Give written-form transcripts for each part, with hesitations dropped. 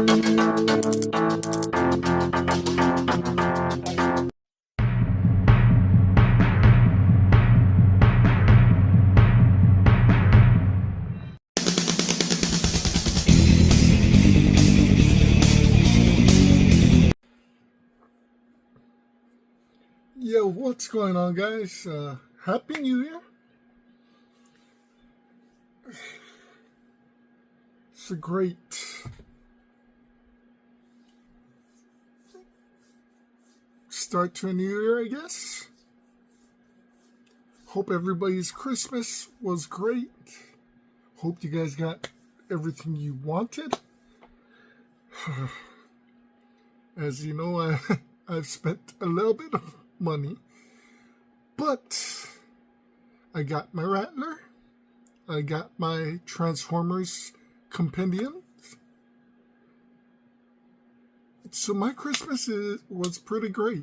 Yo, what's going on, guys? Happy New Year. It's a great start to a new year, I guess. Hope everybody's Christmas was great. Hope you guys got everything you wanted. As you know, I've spent a little bit of money, but I got my Rattler, I got my Transformers compendium, so my Christmas was pretty great.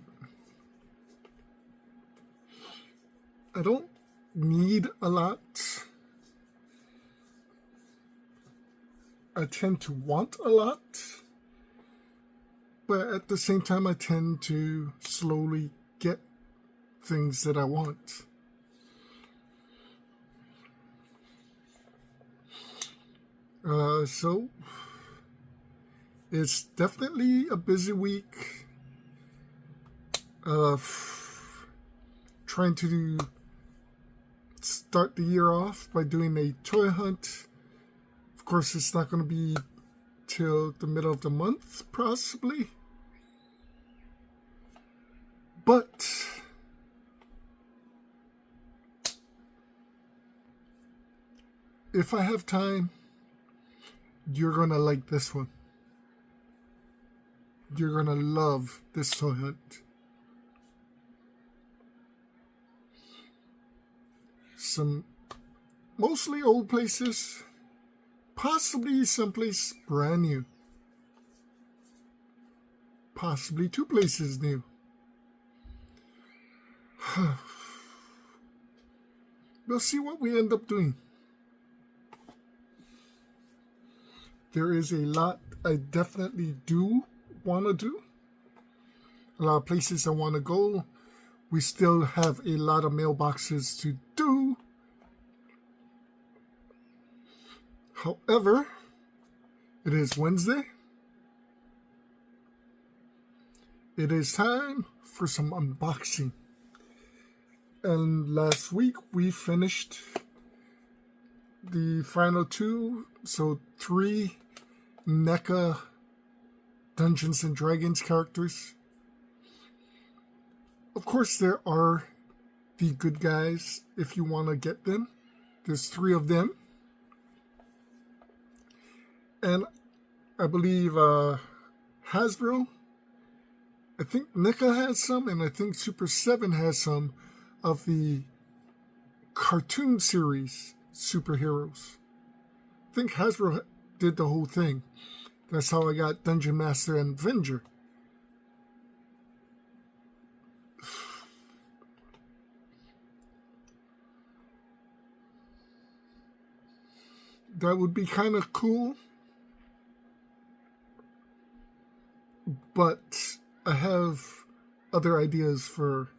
I don't need a lot. I tend to want a lot, but at the same time I tend to slowly get things that I want. So it's definitely a busy week. Trying to start the year off by doing a toy hunt. Of course, it's not going to be till the middle of the month, possibly. But if I have time, you're going to like this one. You're going to love this toy hunt. Some mostly old places, possibly someplace brand new. Possibly two places new. We'll see what we end up doing. There is a lot I definitely do want to do. A lot of places I want to go. We still have a lot of mailboxes to do. However, it is Wednesday. It is time for some unboxing. And last week we finished the final two, so 3 NECA Dungeons and Dragons characters. Of course, there are the good guys if you want to get them. There's 3 of them. And I believe Hasbro, I think NECA has some, and I think Super 7 has some of the cartoon series superheroes. I think Hasbro did the whole thing. That's how I got Dungeon Master and Avenger. That would be kind of cool. But I have other ideas for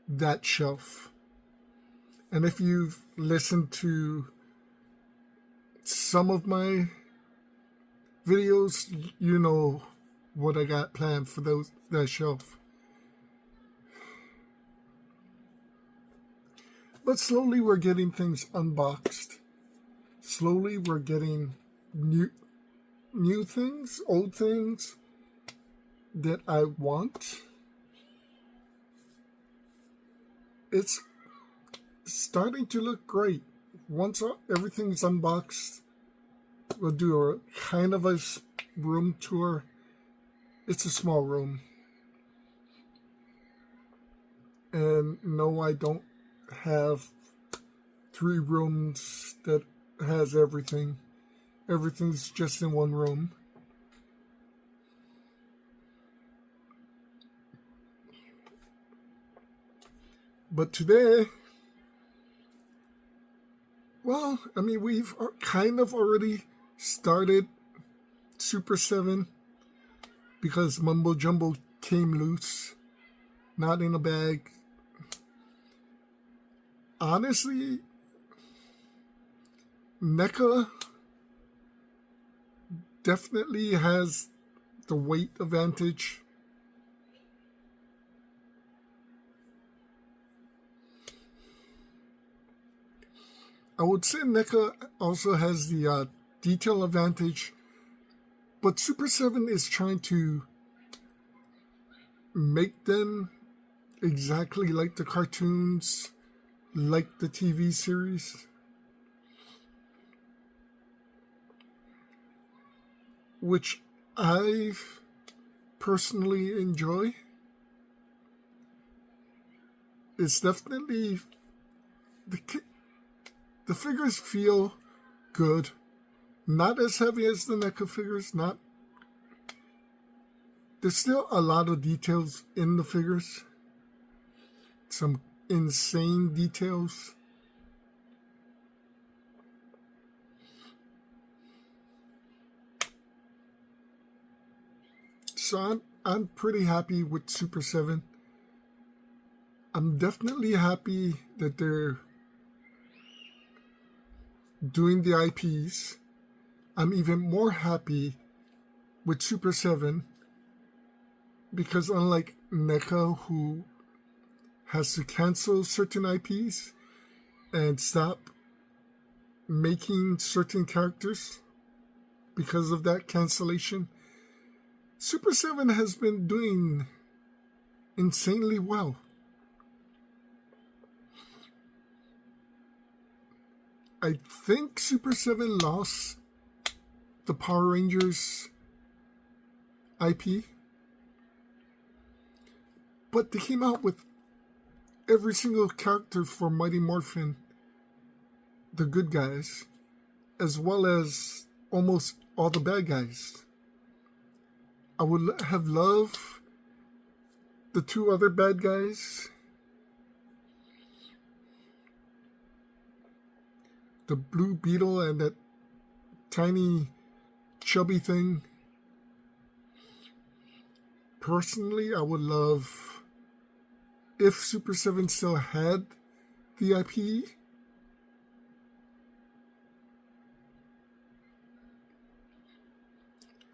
that shelf. And if you've listened to some of my videos, you know what I got planned for that shelf. But slowly we're getting things unboxed. Slowly we're getting new things, old things that I want. It's starting to look great. Once everything's unboxed, we'll do a kind of a room tour. It's a small room. And no, I don't have 3 rooms that has everything. Everything's just in one room. But today, well, I mean, we've kind of already started Super 7 because Mumbo Jumbo came loose, not in a bag. Honestly, NECA definitely has the weight advantage. I would say NECA also has the detail advantage, but Super 7 is trying to make them exactly like the cartoons, like the TV series, which I personally enjoy. It's definitely the figures feel good, not as heavy as the NECA figures. Not there's still a lot of details in the figures, some insane details. So I'm pretty happy with Super 7. I'm definitely happy that they're doing the IPs. I'm even more happy with Super 7 because unlike NECA, who has to cancel certain IPs and stop making certain characters because of that cancellation, Super 7 has been doing insanely well. I think Super 7 lost the Power Rangers IP, but they came out with every single character for Mighty Morphin, the good guys, as well as almost all the bad guys. I would have loved the two other bad guys, the Blue Beetle and that tiny chubby thing. Personally, I would love if Super 7 still had the IP.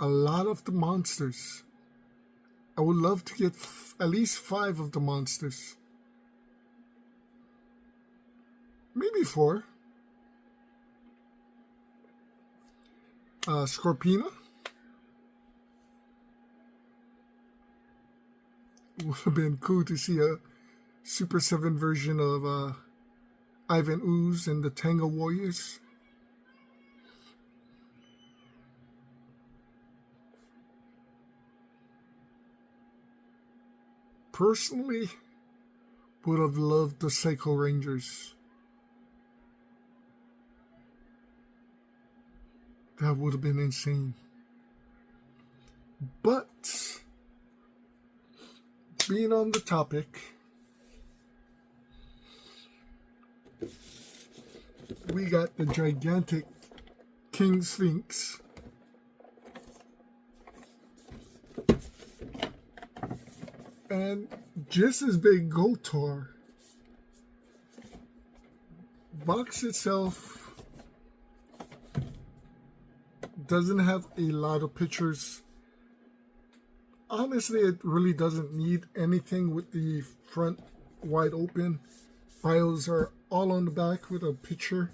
A lot of the monsters. I would love to get at least 5 of the monsters. Maybe 4. Scorpina. Would have been cool to see a Super 7 version of Ivan Ooze and the Tango Warriors. Personally, would have loved the Psycho Rangers. That would have been insane. But, being on the topic, we got the gigantic King Sphinx. And just as big Goldar. Box itself doesn't have a lot of pictures. Honestly, it really doesn't need anything with the front wide open. Bios are all on the back with a picture.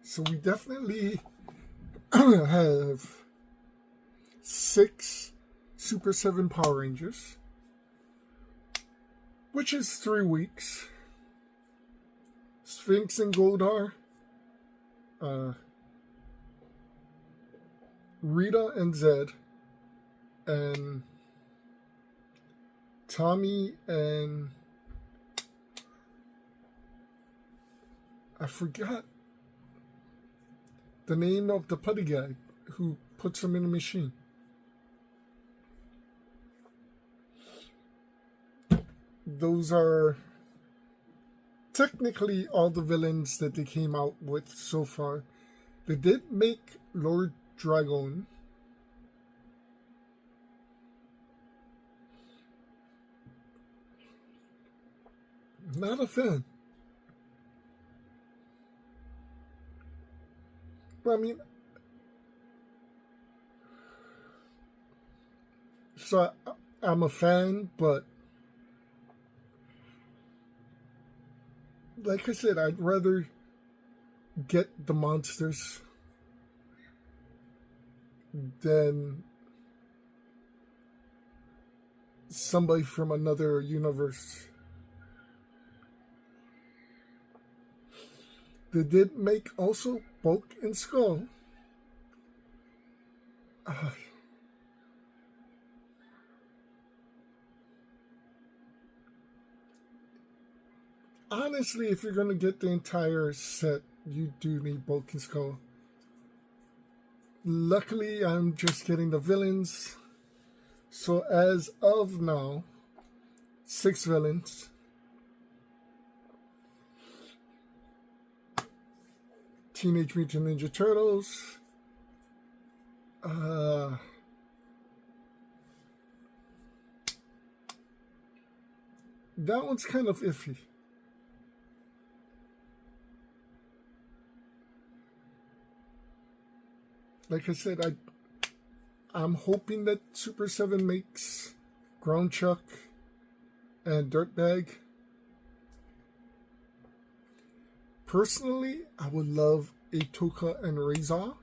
So we definitely have 6 Super 7 Power Rangers, which is 3 weeks. Sphinx and Goldar, Rita and Zed, and Tommy and I forgot the name of the putty guy who puts them in a machine. those are technically all the villains that they came out with so far. They did make Lord Dragon. Not a fan. I mean, so I'm a fan, but like I said, I'd rather get the monsters than somebody from another universe. They did make also Bulk and Skull. Honestly, if you're going to get the entire set, you do need Bulk and Skull. Luckily, I'm just getting the villains. So as of now, 6 villains. Teenage Mutant Ninja Turtles. That one's kind of iffy. Like I said, I'm hoping that Super 7 makes Ground Chuck and Dirtbag. Personally, I would love a Toka and Reza.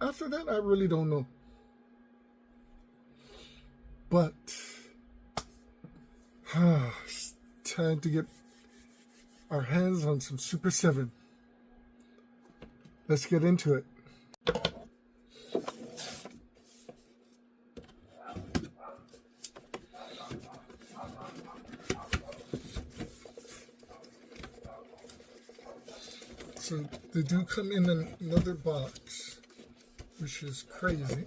After that, I really don't know. But it's time to get our hands on some Super 7. Let's get into it. So they do come in another box, which is crazy.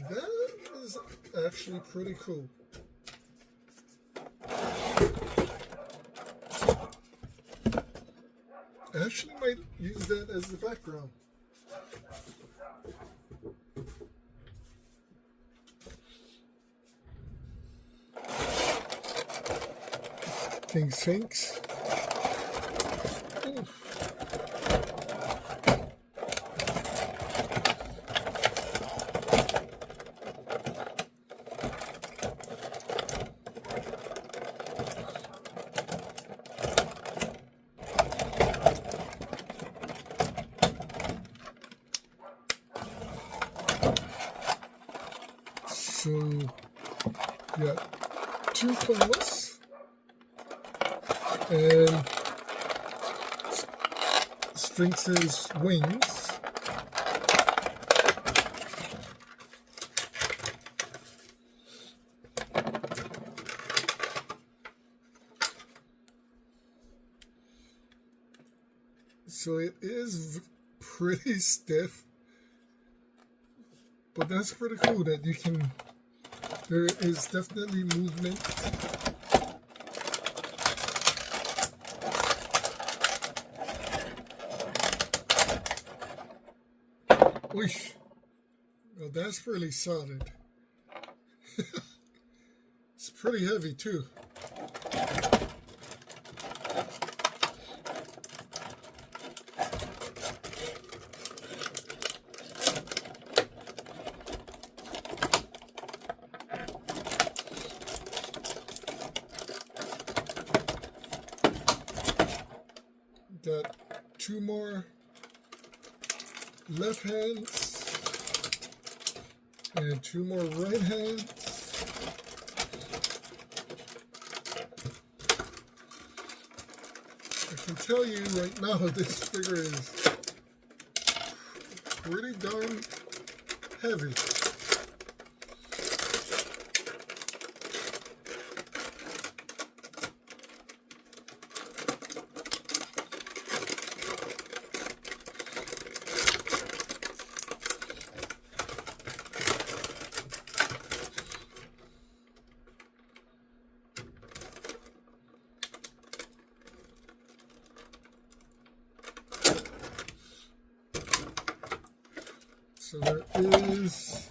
That is actually pretty cool. I actually might use that as the background. King Sphinx. Ooh. So, got 2 colors and Sphinx's wings. So it is pretty stiff, but that's pretty cool that you can. There is definitely movement. Whoosh. Well, that's really solid. It's pretty heavy too. Got 2 more left hands and 2 more right hands. can tell you right now this figure is pretty darn heavy. So there is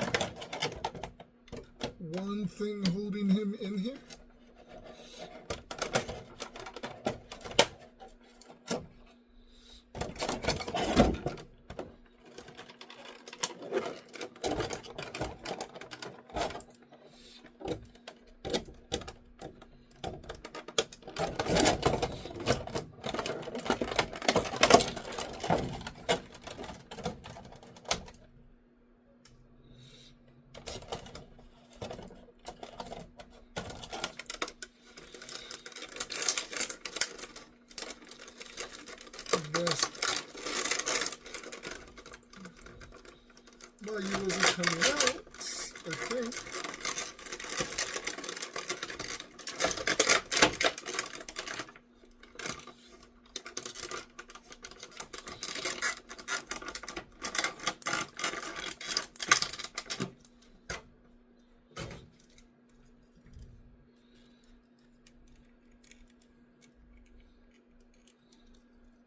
one thing holding him in here. While you will be coming out, I think.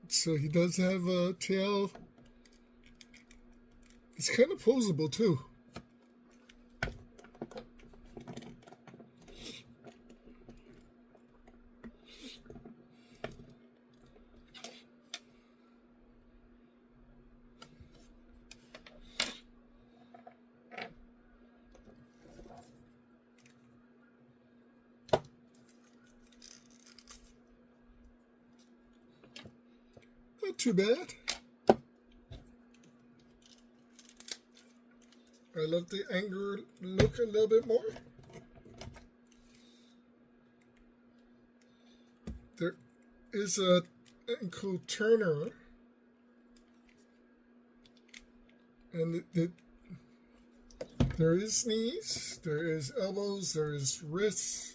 So he does have a tail. It's kind of posable too. Not too bad. I love the anger look a little bit more. There is a ankle turner, and there is knees, there is elbows, there is wrists.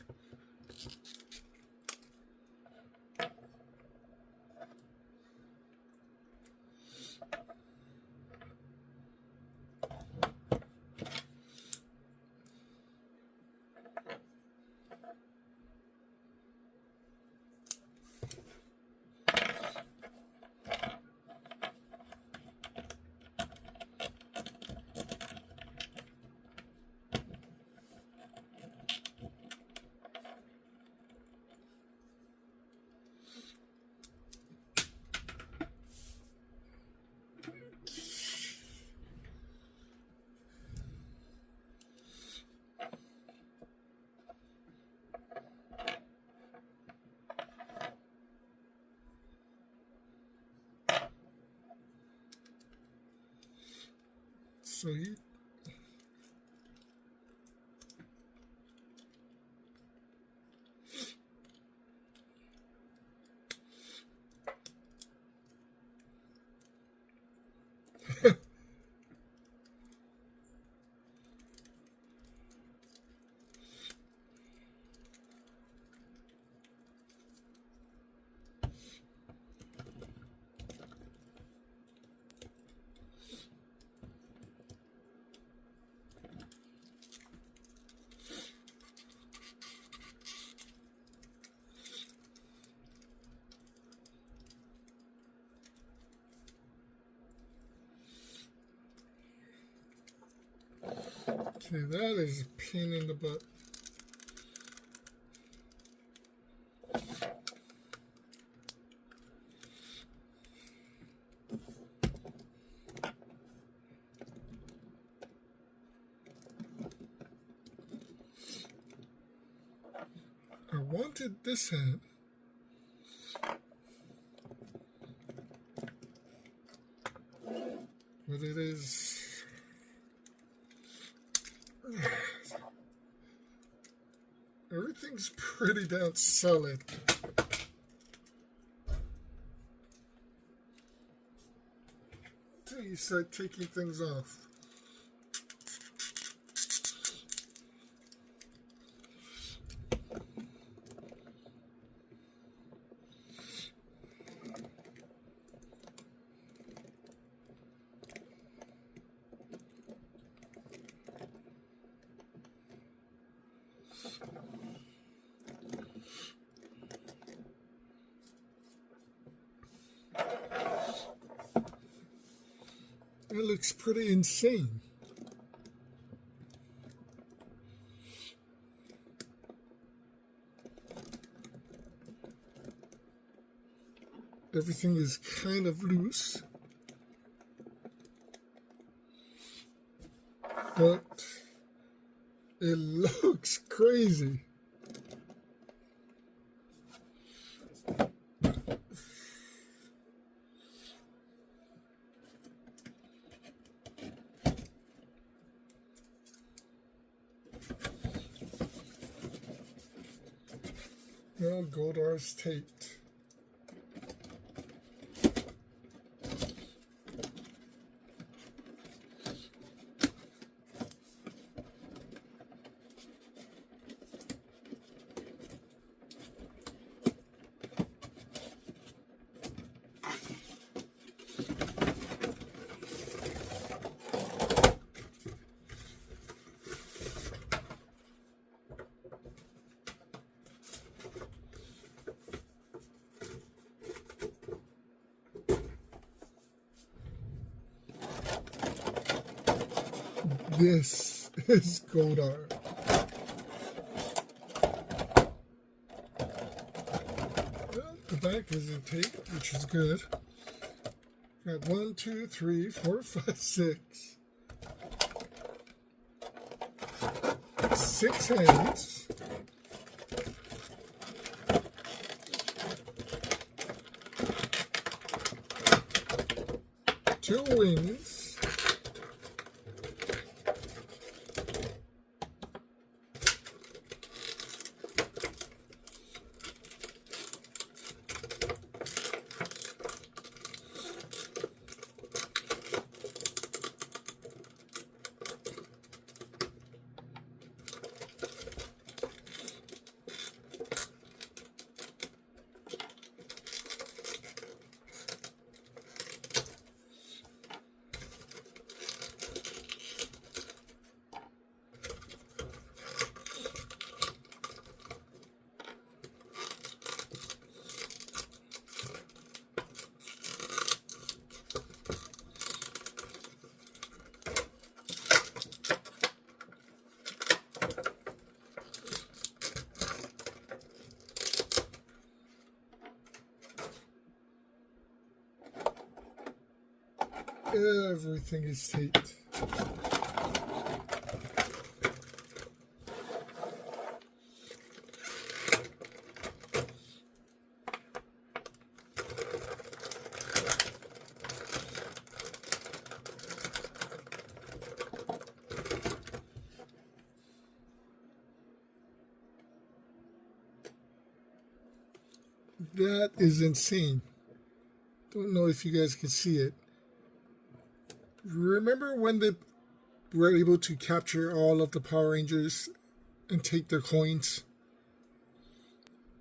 So you okay, that is a pain in the butt. I wanted this head. But it is... Everything's pretty damn solid. you start taking things off. It looks pretty insane. Everything is kind of loose, but it looks crazy. Well, Goldar's taped. This is Goldar. Well, the back isn't taped, which is good. Got 1, 2, 3, 4, 5, 6. 6 hands. 2 wings. 'Everything is taped. That is insane. Don't know if you guys can see it. Remember when they were able to capture all of the Power Rangers and take their coins?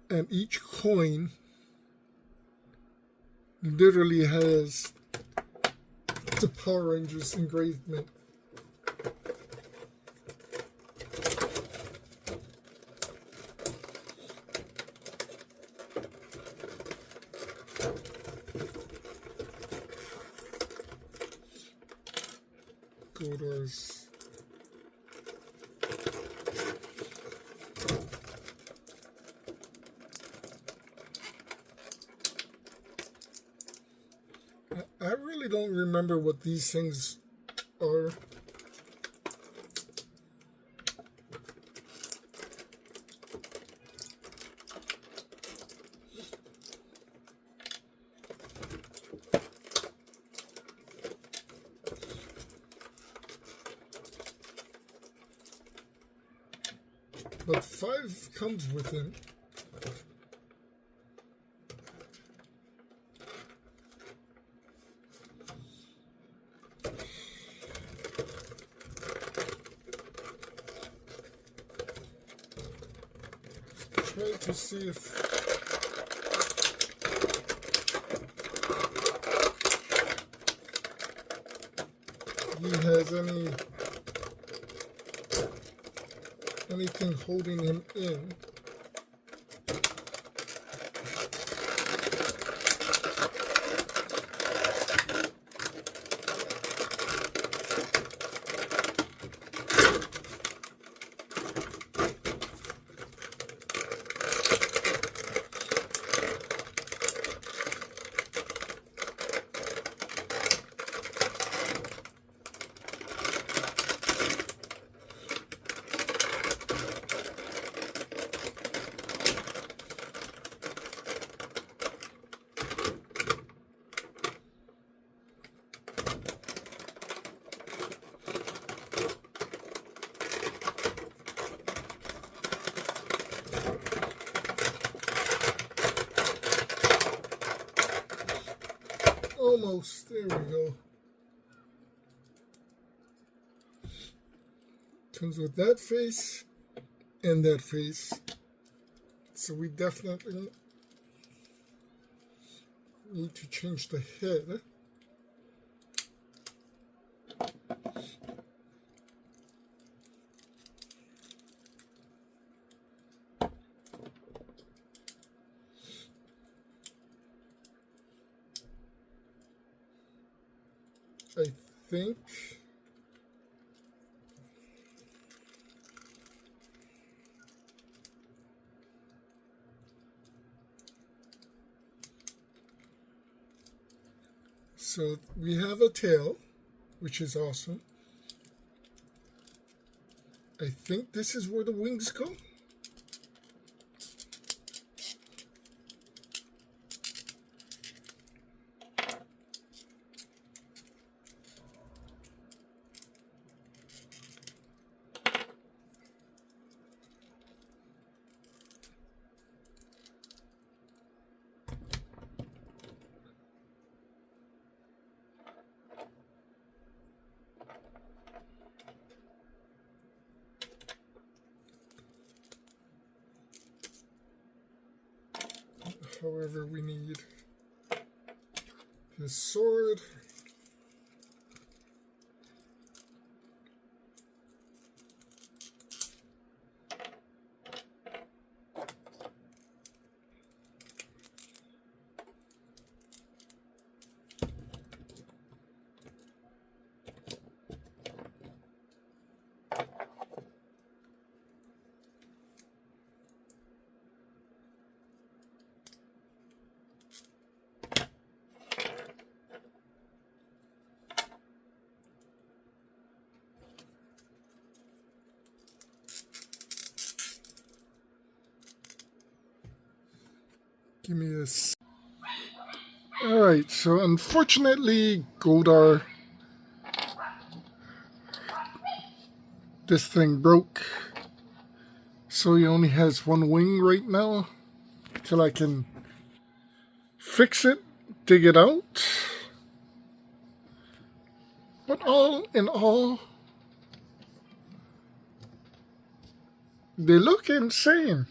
And each coin literally has the Power Rangers engravement. Goldar's. I really don't remember what these things are. But 5 comes with him. try to see if he has anything holding him in. Almost, there we go. Comes with that face and that face. So we definitely need to change the head. I think so. We have a tail, which is awesome. I think this is where the wings go. However, we need his sword. Give me this. Alright, so unfortunately, Goldar, this thing broke. So he only has one wing right now. Till I can fix it, dig it out. But all in all, they look insane.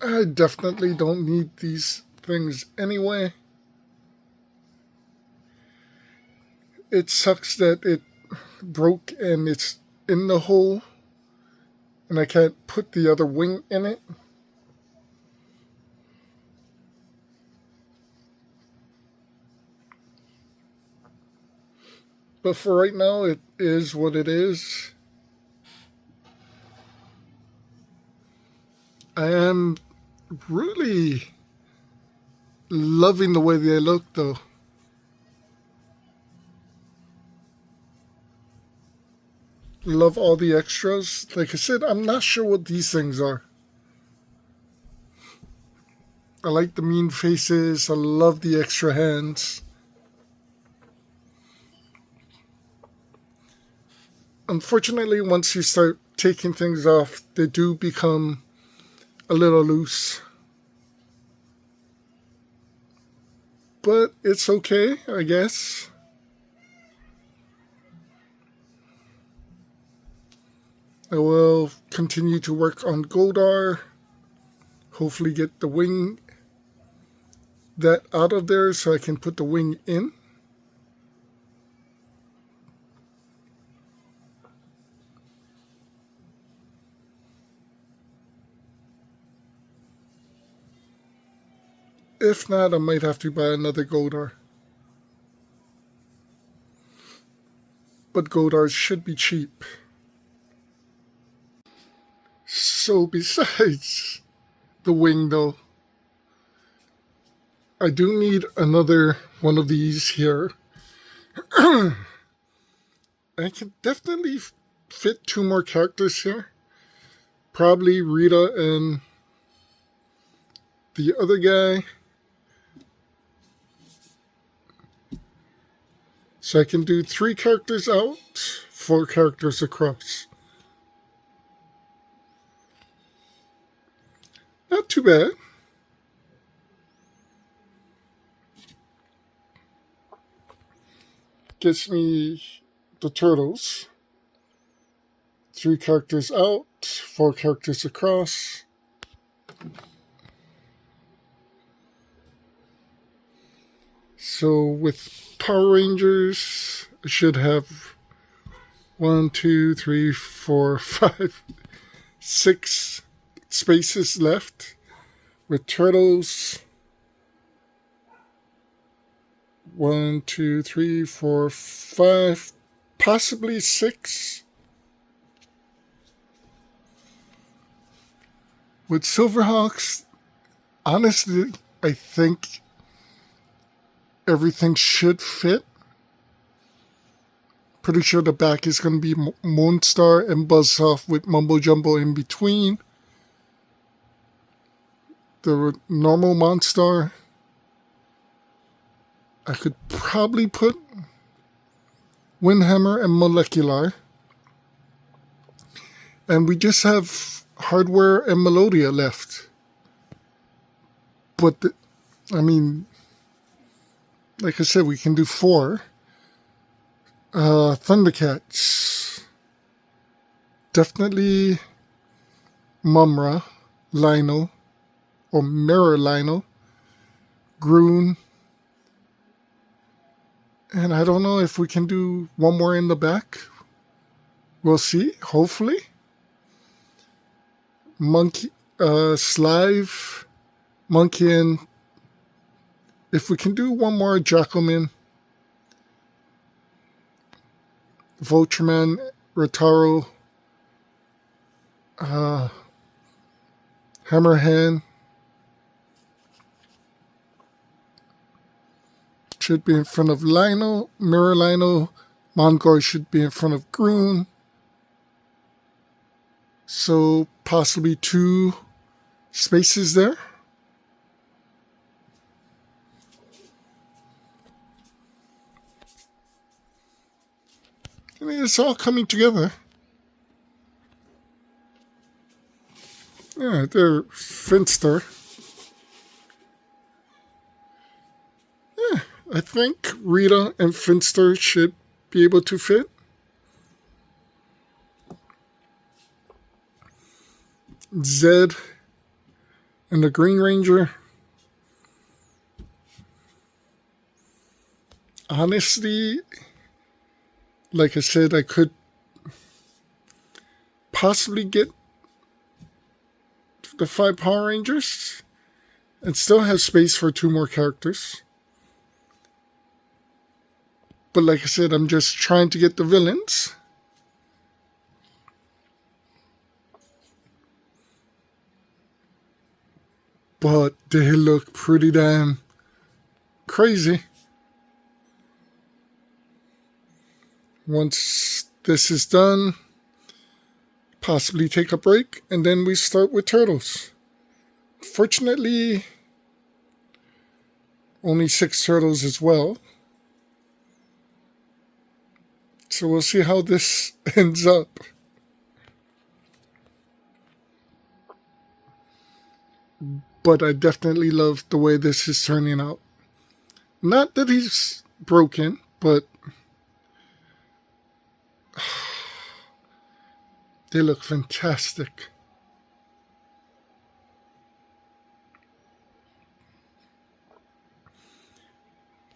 I definitely don't need these things anyway. It sucks that it broke and it's in the hole and I can't put the other wing in it. But for right now, it is what it is. I am really loving the way they look, though. Love all the extras. Like I said, I'm not sure what these things are. I like the mean faces. I love the extra hands. Unfortunately, once you start taking things off, they do become a little loose. But it's okay, I guess. I will continue to work on Goldar. Hopefully get the wing that out of there so I can put the wing in. If not, I might have to buy another Goldar. But Goldars should be cheap. So besides the wing though, I do need another one of these here. I can definitely fit 2 more characters here. Probably Rita and the other guy. So I can do 3 characters out, 4 characters across. Not too bad. Gets me the turtles. 3 characters out, 4 characters across. So with Power Rangers, I should have 1, 2, 3, 4, 5, 6 spaces left. With Turtles, 1, 2, 3, 4, 5, possibly 6. With Silverhawks, honestly, I think everything should fit. Pretty sure the back is going to be Moonstar and Buzzsaw with Mumbo Jumbo in between. The normal Monstar, I could probably put Windhammer and Molecular. And we just have Hardware and Melodia left. But, like I said, we can do 4. Thundercats. Definitely Mumra, Lino, or Mirror Lino, Groon. And I don't know if we can do 1 more in the back. We'll see, hopefully. Monkey, Slive, Monkey, and if we can do 1 more Jackalman, Vultureman, Rotaro, Hammerhand, should be in front of Lino, Mirror Lino, Mongor should be in front of Groon. So possibly 2 spaces there. I mean, it's all coming together. Yeah, they're Finster. Yeah, I think Rita and Finster should be able to fit. Zed and the Green Ranger. Honestly, like I said, I could possibly get the 5 Power Rangers and still have space for 2 more characters. But like I said, I'm just trying to get the villains. But they look pretty damn crazy. Once this is done, possibly take a break, and then we start with Turtles. Fortunately, only 6 Turtles as well. So we'll see how this ends up. But I definitely love the way this is turning out. Not that he's broken, but They look fantastic.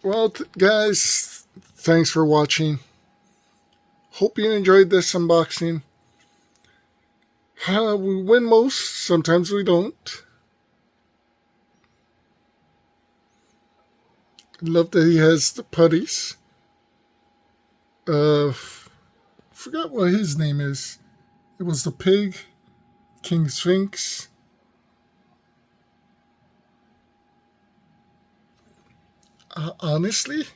Well, guys, thanks for watching. Hope you enjoyed this unboxing. We win most, sometimes we don't. Love that he has the putties. Forgot what his name is. It was the pig, King Sphinx. Honestly,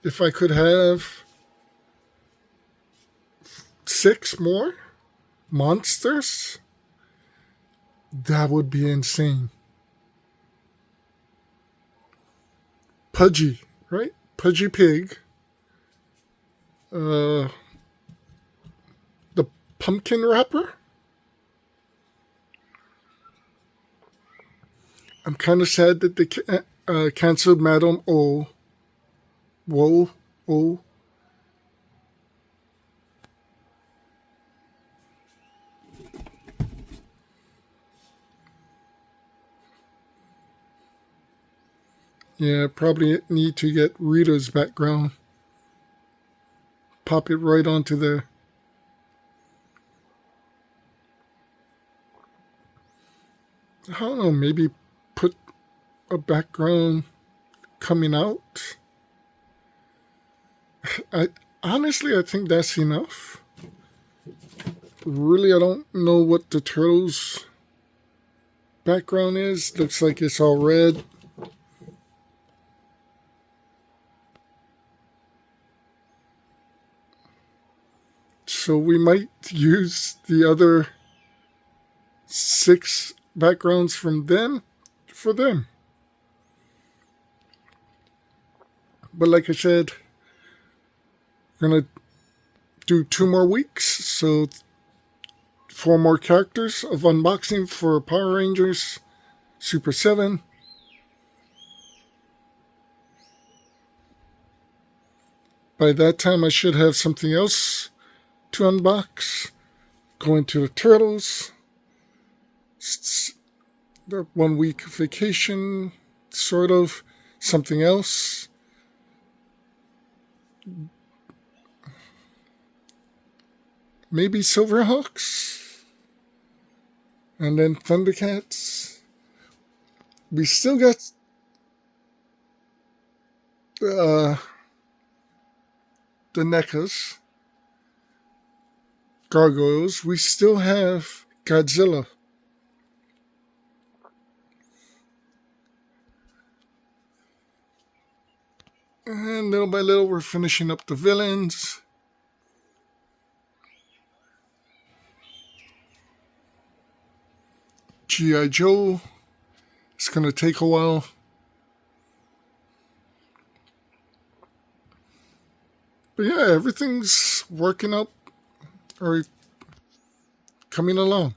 if I could have 6 more monsters, that would be insane. Pudgy, right? Pudgy pig. The pumpkin wrapper. I'm kind of sad that they canceled Madame O. Whoa, oh. Yeah, probably need to get Rita's background. Pop it right onto there. I don't know, maybe put a background coming out. Honestly, I think that's enough. Really, I don't know what the turtle's background is. Looks like it's all red. So we might use the other 6 backgrounds from them for them. But like I said, we're going to do 2 more weeks. So 4 more characters of unboxing for Power Rangers Super 7. By that time, I should have something else to unbox. Going to the Turtles. The 1 week vacation, sort of. Something else. Maybe Silverhawks. And then Thundercats. We still got the NECAs. Gargoyles. We still have Godzilla. And little by little, we're finishing up the villains. G.I. Joe. It's going to take a while. But yeah, everything's working up or coming along.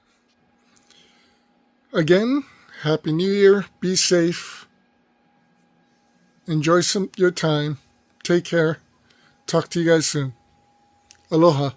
Again, Happy New Year. Be safe. Enjoy your time. Take care. Talk to you guys soon. Aloha.